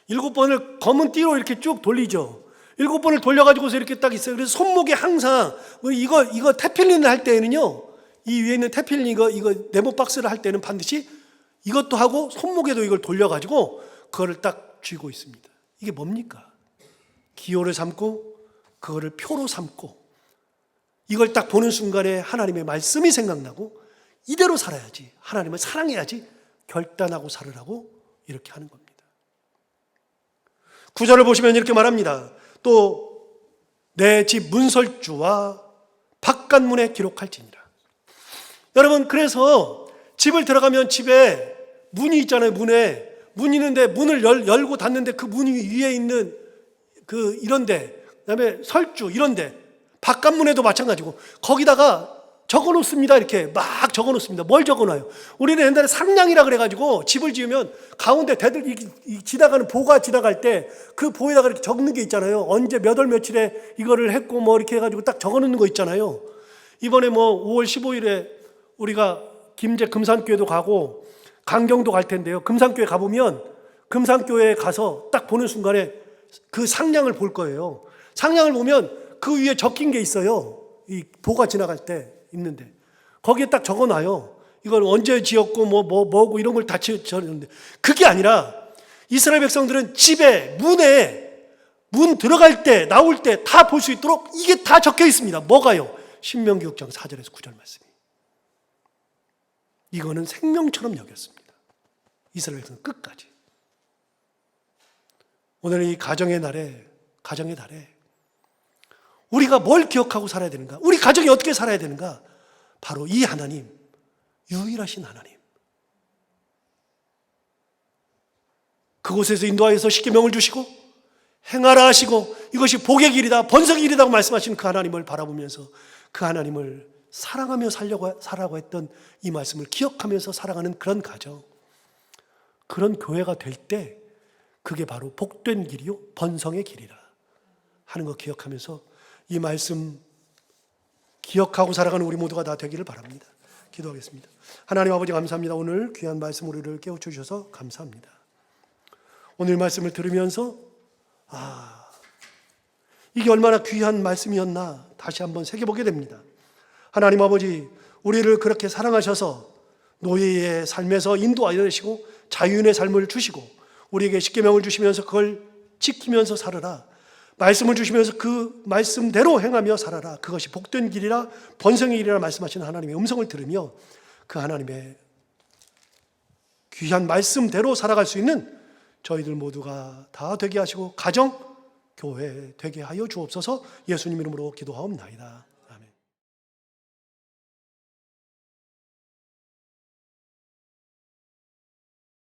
S1: 7번을 검은 띠로 이렇게 쭉 돌리죠. 7번을 돌려가지고서 이렇게 딱 있어요. 그래서 손목에 항상 이거 테필린을 할 때에는요, 이 위에 있는 테필린 이거 네모 박스를 할 때는 반드시 이것도 하고 손목에도 이걸 돌려가지고 그거를 딱 쥐고 있습니다. 이게 뭡니까? 기호를 삼고 그거를 표로 삼고, 이걸 딱 보는 순간에 하나님의 말씀이 생각나고 이대로 살아야지, 하나님을 사랑해야지 결단하고 살으라고 이렇게 하는 겁니다. 9절을 보시면 이렇게 말합니다. 또 내 집 문설주와 바깥문에 기록할지니라. 여러분, 그래서 집을 들어가면 집에 문이 있잖아요. 문 있는데 문을 열고 닫는데 그 문 위에 있는 그 이런데, 그다음에 설주 이런데, 바깥문에도 마찬가지고 거기다가 적어 놓습니다. 이렇게 막 적어 놓습니다. 뭘 적어 놔요? 우리는 옛날에 상량이라 그래가지고 집을 지으면 가운데 대들 지나가는 보가 지나갈 때 그 보에다가 이렇게 적는 게 있잖아요. 언제 몇 월 며칠에 이거를 했고 뭐 이렇게 해가지고 딱 적어 놓는 거 있잖아요. 이번에 뭐 5월 15일에 우리가 김제 금산교회도 가고 강경도 갈 텐데요. 금산교회 가보면 금산교회에 가서 딱 보는 순간에 그 상량을 볼 거예요. 상량을 보면 그 위에 적힌 게 있어요. 이 보가 지나갈 때 있는데 거기에 딱 적어놔요. 이걸 언제 지었고 뭐고 이런 걸 다 적었는데, 그게 아니라 이스라엘 백성들은 집에 문 들어갈 때 나올 때 다 볼 수 있도록 이게 다 적혀 있습니다. 뭐가요? 신명기 6장 4절에서 9절 말씀이. 이거는 생명처럼 여겼습니다. 이스라엘 백성은 끝까지. 오늘 이 가정의 달에 우리가 뭘 기억하고 살아야 되는가? 우리 가정이 어떻게 살아야 되는가? 바로 이 하나님, 유일하신 하나님. 그곳에서 인도하여서 십계명을 주시고 행하라 하시고 이것이 복의 길이다, 번성의 길이라고 말씀하시는 그 하나님을 바라보면서 그 하나님을 사랑하며 살라고 했던 이 말씀을 기억하면서 살아가는 그런 가정, 그런 교회가 될 때 그게 바로 복된 길이요 번성의 길이라 하는 거 기억하면서 이 말씀 기억하고 살아가는 우리 모두가 다 되기를 바랍니다. 기도하겠습니다. 하나님 아버지, 감사합니다. 오늘 귀한 말씀 우리를 깨우쳐 주셔서 감사합니다. 오늘 말씀을 들으면서 이게 얼마나 귀한 말씀이었나 다시 한번 새겨보게 됩니다. 하나님 아버지, 우리를 그렇게 사랑하셔서 노예의 삶에서 인도하여 주시고 자유인의 삶을 주시고 우리에게 십계명을 주시면서 그걸 지키면서 살아라, 말씀을 주시면서 그 말씀대로 행하며 살아라, 그것이 복된 길이라 번성의 길이라 말씀하시는 하나님의 음성을 들으며 그 하나님의 귀한 말씀대로 살아갈 수 있는 저희들 모두가 다 되게 하시고 가정, 교회 되게 하여 주옵소서. 예수님 이름으로 기도하옵나이다.